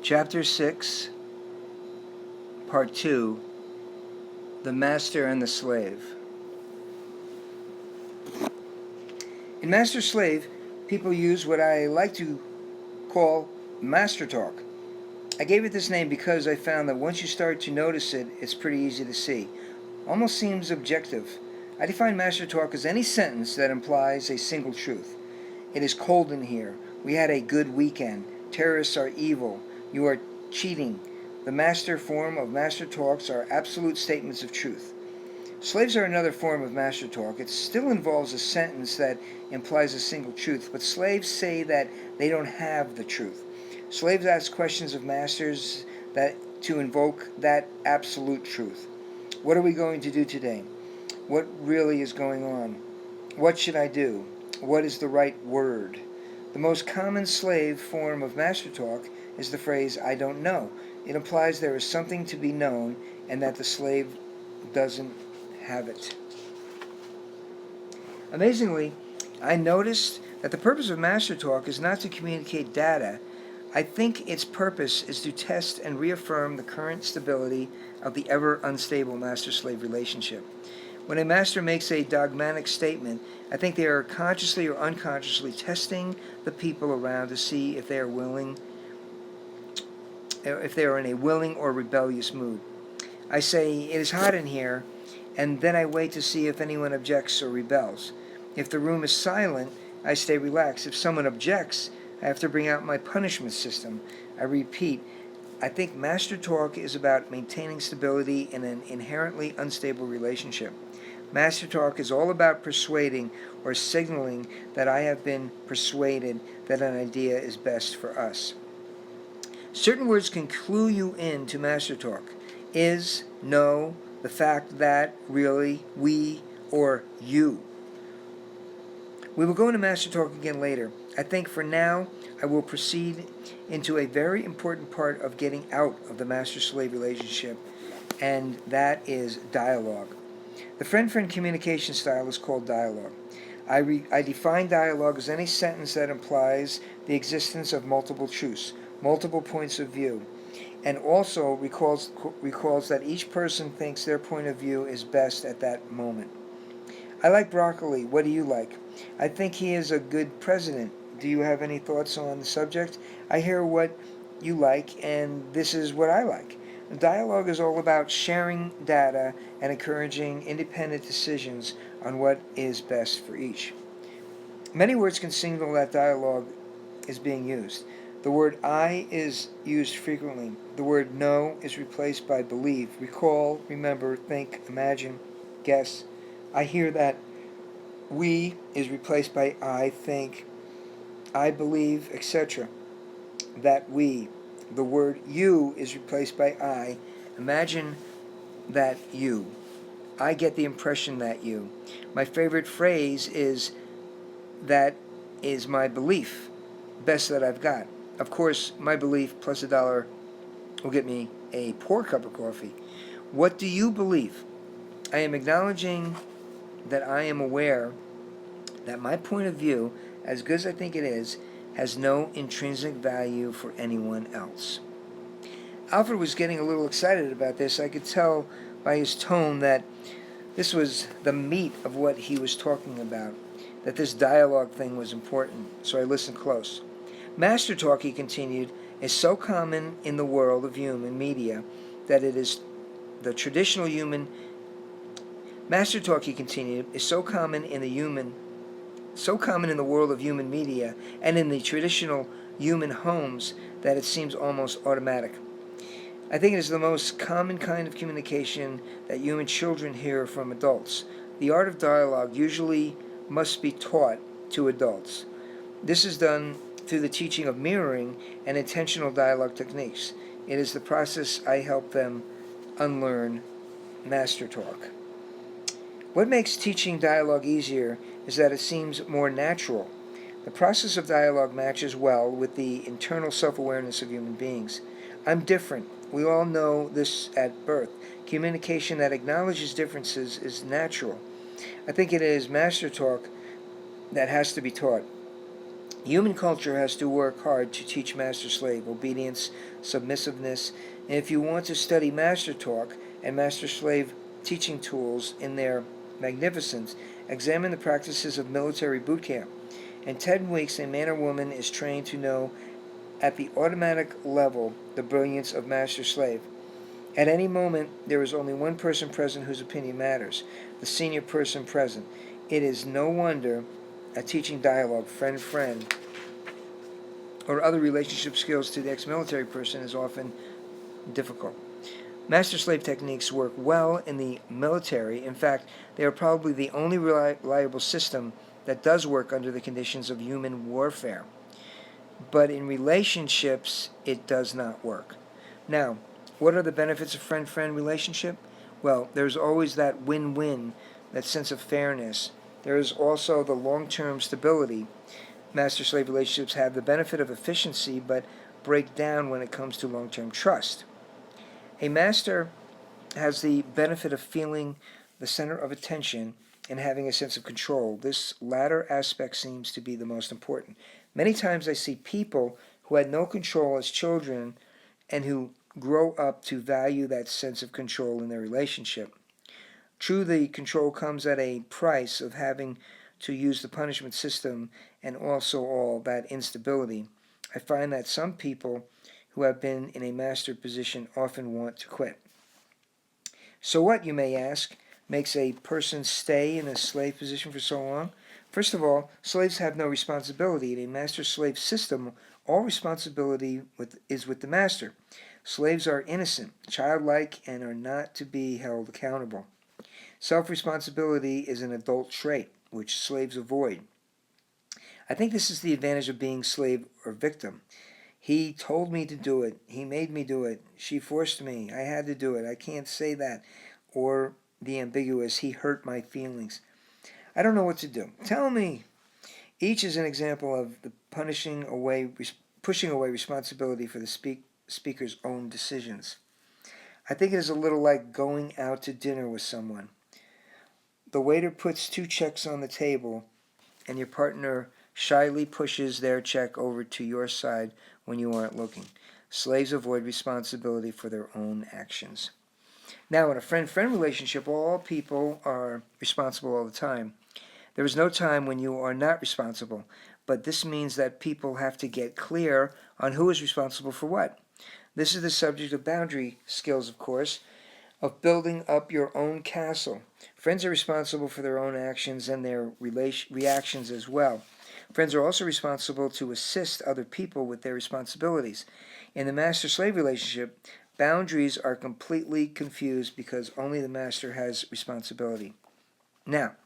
Chapter 6, Part 2, The Master and the Slave. In Master-Slave, people use what I like to call master talk. I gave it this name because I found that once you start to notice it, it's pretty easy to see. Almost seems objective. I define master talk as any sentence that implies a single truth. It is cold in here. We had a good weekend. Terrorists are evil. You are cheating. The master form of master talks are absolute statements of truth. Slaves are another form of master talk. It still involves a sentence that implies a single truth, but slaves say that they don't have the truth. Slaves ask questions of masters to invoke that absolute truth. What are we going to do today? What really is going on? What should I do? What is the right word? The most common slave form of master talk is the phrase, I don't know. It implies there is something to be known and that the slave doesn't have it. Amazingly, I noticed that the purpose of master talk is not to communicate data. I think its purpose is to test and reaffirm the current stability of the ever unstable master-slave relationship. When a master makes a dogmatic statement, I think they are consciously or unconsciously testing the people around to see if they are in a willing or rebellious mood. I say, it is hot in here, and then I wait to see if anyone objects or rebels. If the room is silent, I stay relaxed. If someone objects, I have to bring out my punishment system. I repeat, I think master talk is about maintaining stability in an inherently unstable relationship. Master talk is all about persuading or signaling that I have been persuaded that an idea is best for us. Certain words can clue you in to master talk. Is, no, the fact that, really, we, or you. We will go into master talk again later. I think for now, I will proceed into a very important part of getting out of the master-slave relationship, and that is dialogue. The friend-friend communication style is called dialogue. I define dialogue as any sentence that implies the existence of multiple truths, multiple points of view, and also recalls that each person thinks their point of view is best at that moment. I like broccoli. What do you like? I think he is a good president. Do you have any thoughts on the subject? I hear what you like, and this is what I like. Dialogue is all about sharing data and encouraging independent decisions on what is best for each. Many words can signal that dialogue is being used. The word I is used frequently. The word know is replaced by believe, recall, remember, think, imagine, guess. I hear that we is replaced by I think, I believe, etc. That we. The word you is replaced by I. Imagine that you. I get the impression that you. My favorite phrase is that is my belief. Best that I've got. Of course, my belief plus $1 will get me a poor cup of coffee. What do you believe? I am acknowledging that I am aware that my point of view, as good as I think it is, has no intrinsic value for anyone else. Alfred was getting a little excited about this. I could tell by his tone that this was the meat of what he was talking about, that this dialogue thing was important, so I listened close. Master talk, he continued, is so common in the world of human media that it is the traditional human. Master talk, he continued, is so common in the world of human media and in the traditional human homes that it seems almost automatic. I think it is the most common kind of communication that human children hear from adults. The art of dialogue usually must be taught to adults. This is done through the teaching of mirroring and intentional dialogue techniques. It is the process I help them unlearn master talk. What makes teaching dialogue easier is that it seems more natural. The process of dialogue matches well with the internal self-awareness of human beings. I'm different. We all know this at birth. Communication that acknowledges differences is natural. I think it is master talk that has to be taught. Human culture has to work hard to teach master-slave obedience, submissiveness, and if you want to study master talk and master-slave teaching tools in their magnificence, examine the practices of military boot camp. In 10 weeks, a man or woman is trained to know at the automatic level the brilliance of master-slave. At any moment, there is only one person present whose opinion matters, the senior person present. It is no wonder a teaching dialogue, friend-friend, or other relationship skills to the ex-military person is often difficult. Master-slave techniques work well in the military. In fact, they are probably the only reliable system that does work under the conditions of human warfare. But in relationships, it does not work. Now, what are the benefits of friend-friend relationship? Well, there's always that win-win, that sense of fairness. There is also the long-term stability. Master-slave relationships have the benefit of efficiency, but break down when it comes to long-term trust. A master has the benefit of feeling the center of attention and having a sense of control. This latter aspect seems to be the most important. Many times I see people who had no control as children and who grow up to value that sense of control in their relationship. True, the control comes at a price of having to use the punishment system and also all that instability. I find that some people who have been in a master position often want to quit. So what, you may ask, makes a person stay in a slave position for so long? First of all, slaves have no responsibility. In a master-slave system, all responsibility is with the master. Slaves are innocent, childlike, and are not to be held accountable. Self-responsibility is an adult trait, which slaves avoid. I think this is the advantage of being slave or victim. He told me to do it. He made me do it. She forced me. I had to do it. I can't say that. Or the ambiguous, he hurt my feelings. I don't know what to do. Tell me. Each is an example of the pushing away responsibility for the speaker's own decisions. I think it is a little like going out to dinner with someone. The waiter puts 2 checks on the table, and your partner shyly pushes their check over to your side when you aren't looking. Slaves avoid responsibility for their own actions. Now, in a friend-friend relationship, all people are responsible all the time. There is no time when you are not responsible, but this means that people have to get clear on who is responsible for what. This is the subject of boundary skills, of course, of building up your own castle. Friends are responsible for their own actions and their reactions as well. Friends are also responsible to assist other people with their responsibilities. In the master-slave relationship, boundaries are completely confused because only the master has responsibility. Now,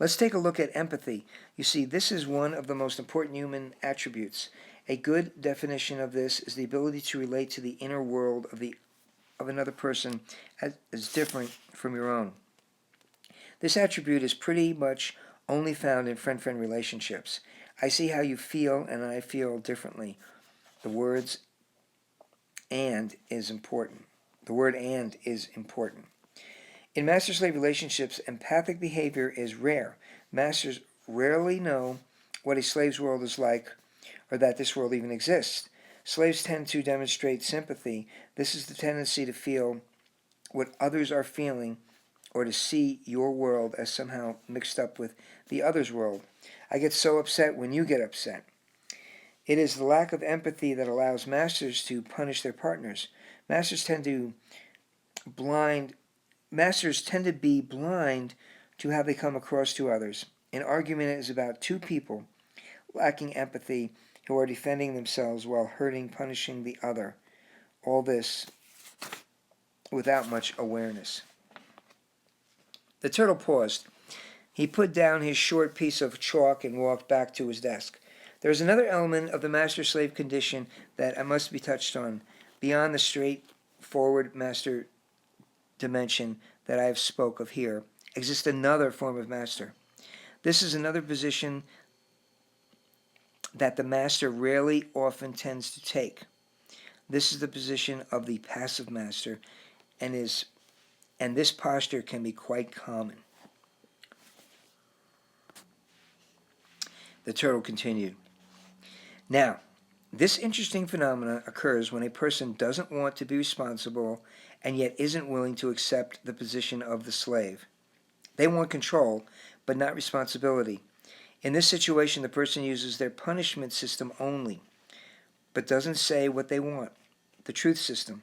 let's take a look at empathy. You see, this is one of the most important human attributes. A good definition of this is the ability to relate to the inner world of another person as different from your own. This attribute is pretty much only found in friend-friend relationships. I see how you feel, and I feel differently. The words "and" is important. The word "and" is important. In master-slave relationships, empathic behavior is rare. Masters rarely know what a slave's world is like, or that this world even exists. Slaves tend to demonstrate sympathy. This is the tendency to feel what others are feeling, or to see your world as somehow mixed up with the other's world. I get so upset when you get upset. It is the lack of empathy that allows masters to punish their partners. Masters tend to be blind to how they come across to others. An argument is about 2 people lacking empathy who are defending themselves while punishing the other. All this without much awareness. The turtle paused. He put down his short piece of chalk and walked back to his desk. There is another element of the master-slave condition that must be touched on, beyond the straightforward master dimension that I have spoke of here. Exists another form of master. This is another position that the master rarely often tends to take. This is the position of the passive master, and this posture can be quite common. The turtle continued. Now, this interesting phenomenon occurs when a person doesn't want to be responsible and yet isn't willing to accept the position of the slave. They want control, but not responsibility. In this situation, the person uses their punishment system only, but doesn't say what they want, the truth system.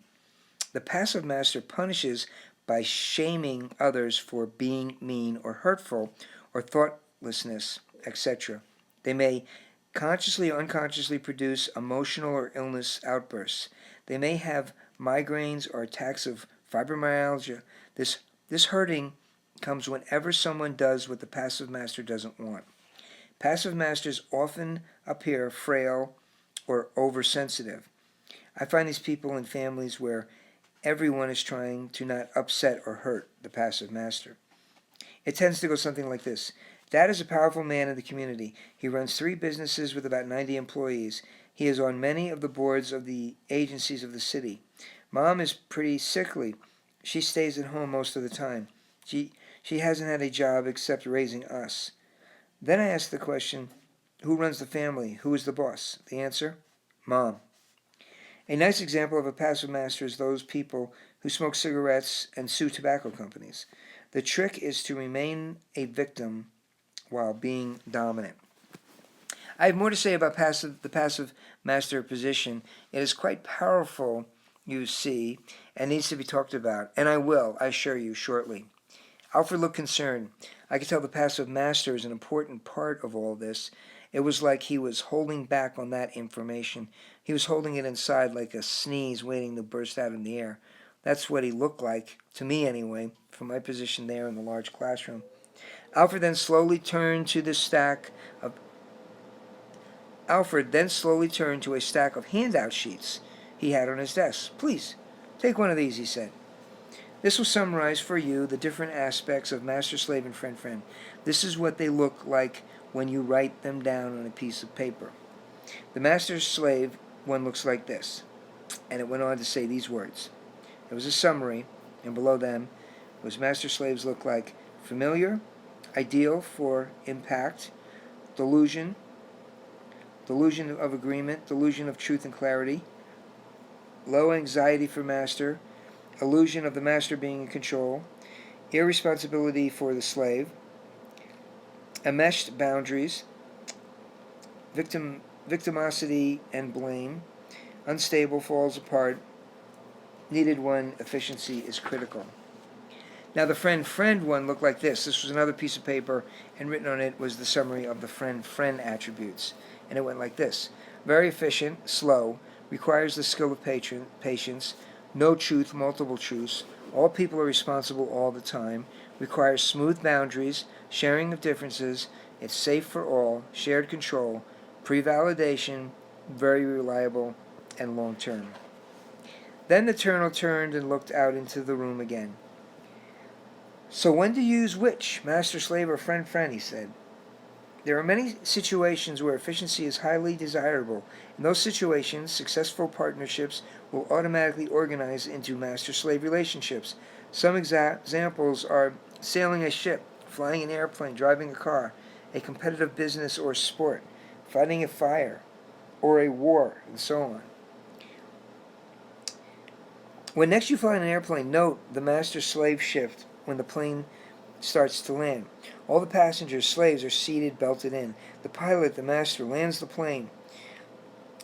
The passive master punishes by shaming others for being mean or hurtful or thoughtlessness, etc. They may consciously or unconsciously produce emotional or illness outbursts. They may have migraines or attacks of fibromyalgia. This hurting comes whenever someone does what the passive master doesn't want. Passive masters often appear frail or oversensitive. I find these people in families where everyone is trying to not upset or hurt the passive master. It tends to go something like this. Dad is a powerful man in the community. He runs 3 businesses with about 90 employees. He is on many of the boards of the agencies of the city. Mom is pretty sickly. She stays at home most of the time. She hasn't had a job except raising us. Then I ask the question, who runs the family? Who is the boss? The answer, Mom. A nice example of a passive master is those people who smoke cigarettes and sue tobacco companies. The trick is to remain a victim while being dominant. I have more to say about the passive master position. It is quite powerful, you see, and needs to be talked about, and I will, I assure you, shortly. Alfred looked concerned. I could tell the passive master is an important part of all this. It was like he was holding back on that information. He was holding it inside like a sneeze waiting to burst out in the air. That's what he looked like, to me anyway, from my position there in the large classroom. Alfred then slowly turned to a stack of handout sheets he had on his desk. Please, take one of these, he said. This will summarize for you the different aspects of master, slave, and friend. This is what they look like when you write them down on a piece of paper. The master slave one looks like this. And it went on to say these words. It was a summary, and below them was master slaves look like familiar, ideal for impact, delusion of agreement, delusion of truth and clarity, low anxiety for master, illusion of the master being in control, irresponsibility for the slave, enmeshed boundaries, victimosity and blame, unstable, falls apart, needed one, efficiency is critical. Now the friend one looked like this. This was another piece of paper, and written on it was the summary of the friend attributes. And it went like this. Very efficient, slow, requires the skill of patience, no truth, multiple truths, all people are responsible all the time, requires smooth boundaries, sharing of differences, it's safe for all, shared control, pre-validation, very reliable, and long-term. Then the Eternal turned and looked out into the room again. So when to use which, master, slave, or friend, he said. There are many situations where efficiency is highly desirable. In those situations, successful partnerships will automatically organize into master-slave relationships. Some examples are sailing a ship, flying an airplane, driving a car, a competitive business or sport, fighting a fire, or a war, and so on. When next you fly an airplane, note the master-slave shift when the plane starts to land. All the passengers, slaves, are seated, belted in. The pilot, the master, lands the plane.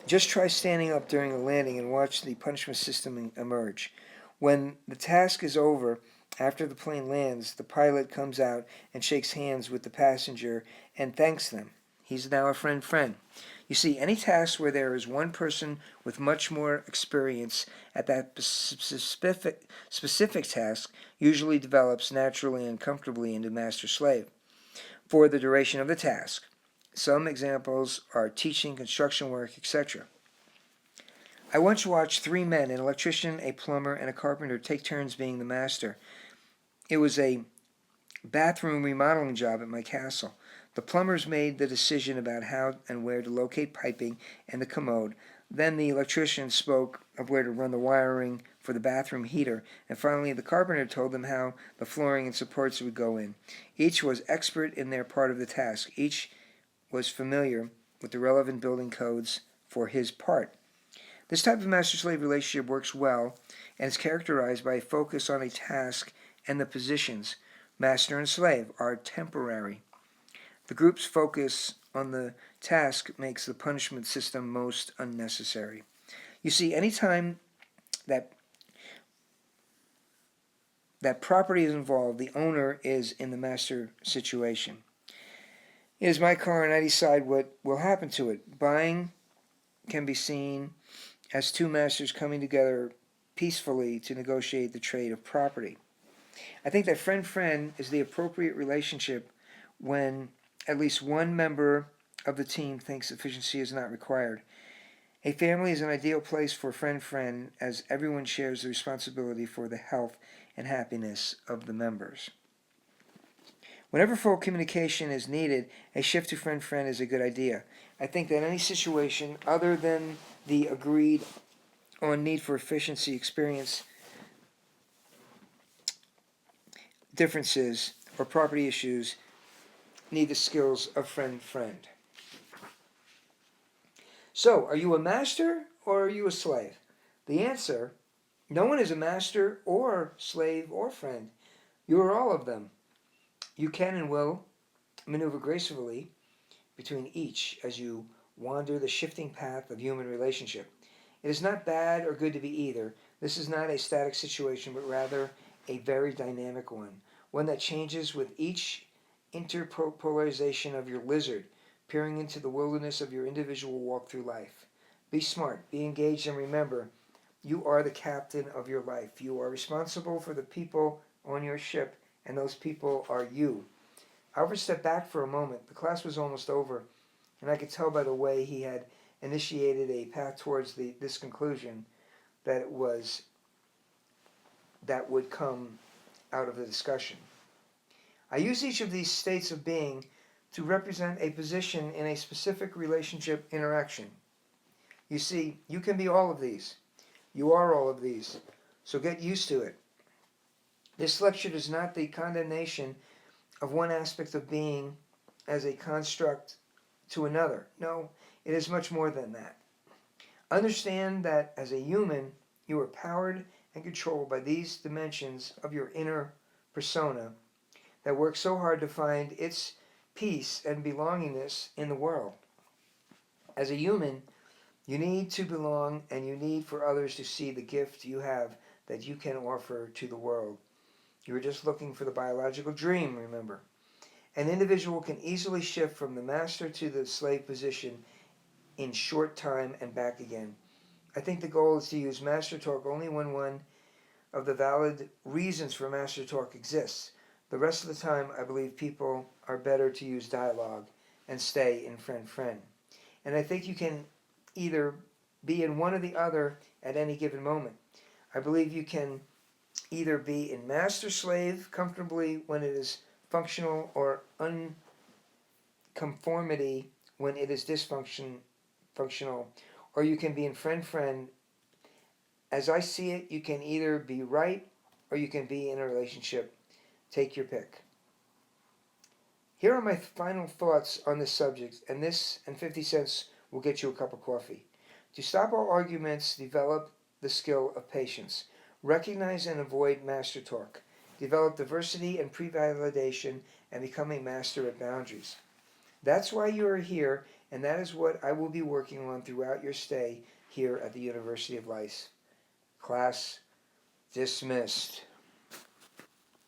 Just try standing up during the landing and watch the punishment system emerge. When the task is over, after the plane lands, the pilot comes out and shakes hands with the passenger and thanks them. He's now a friend. You see, any task where there is one person with much more experience at that specific task usually develops naturally and comfortably into master-slave for the duration of the task. Some examples are teaching, construction work, etc. I once watched 3 men, an electrician, a plumber, and a carpenter, take turns being the master. It was a bathroom remodeling job at my castle. The plumbers made the decision about how and where to locate piping and the commode. Then the electrician spoke of where to run the wiring for the bathroom heater, and finally the carpenter told them how the flooring and supports would go in. Each was expert in their part of the task. Each was familiar with the relevant building codes for his part. This type of master-slave relationship works well and is characterized by a focus on a task, and the positions, master and slave, are temporary. The group's focus on the task makes the punishment system most unnecessary. You see, anytime that property is involved, the owner is in the master situation. It is my car and I decide what will happen to it. Buying can be seen as two masters coming together peacefully to negotiate the trade of property. I think that friend-friend is the appropriate relationship when at least one member of the team thinks efficiency is not required. A family is an ideal place for friend-friend, as everyone shares the responsibility for the health and happiness of the members. Whenever full communication is needed, a shift to friend-friend is a good idea. I think that any situation other than the agreed on need for efficiency experience differences or property issues need the skills of friend-friend. So, are you a master or are you a slave? The answer, no one is a master or slave or friend. You are all of them. You can and will maneuver gracefully between each as you wander the shifting path of human relationship. It is not bad or good to be either. This is not a static situation, but rather a very dynamic one that changes with each interpolarization of your lizard, peering into the wilderness of your individual walk through life. Be smart, be engaged, and remember, you are the captain of your life. You are responsible for the people on your ship, and those people are you. Albert stepped back for a moment. The class was almost over, and I could tell by the way he had initiated a path towards this conclusion that would come out of the discussion. I use each of these states of being to represent a position in a specific relationship interaction. You see, you can be all of these. You are all of these. So get used to it. This lecture is not the condemnation of one aspect of being as a construct to another. No, it is much more than that. Understand that as a human, you are powered and controlled by these dimensions of your inner persona that works so hard to find its peace and belongingness in the world. As a human, you need to belong, and you need for others to see the gift you have that you can offer to the world. You are just looking for the biological dream, remember. An individual can easily shift from the master to the slave position in short time and back again. I think the goal is to use master talk only when one of the valid reasons for master talk exists. The rest of the time, I believe people are better to use dialogue and stay in friend-friend. And I think you can either be in one or the other at any given moment. I believe you can either be in master-slave comfortably when it is functional, or unconformity when it is dysfunctional, or you can be in friend-friend. As I see it, you can either be right or you can be in a relationship. Take your pick. Here are my final thoughts on this subject, and this and 50 cents will get you a cup of coffee. To stop all arguments, develop the skill of patience. Recognize and avoid master talk. Develop diversity and pre-validation, and become a master at boundaries. That's why you are here, and that is what I will be working on throughout your stay here at the University of Life. Class dismissed.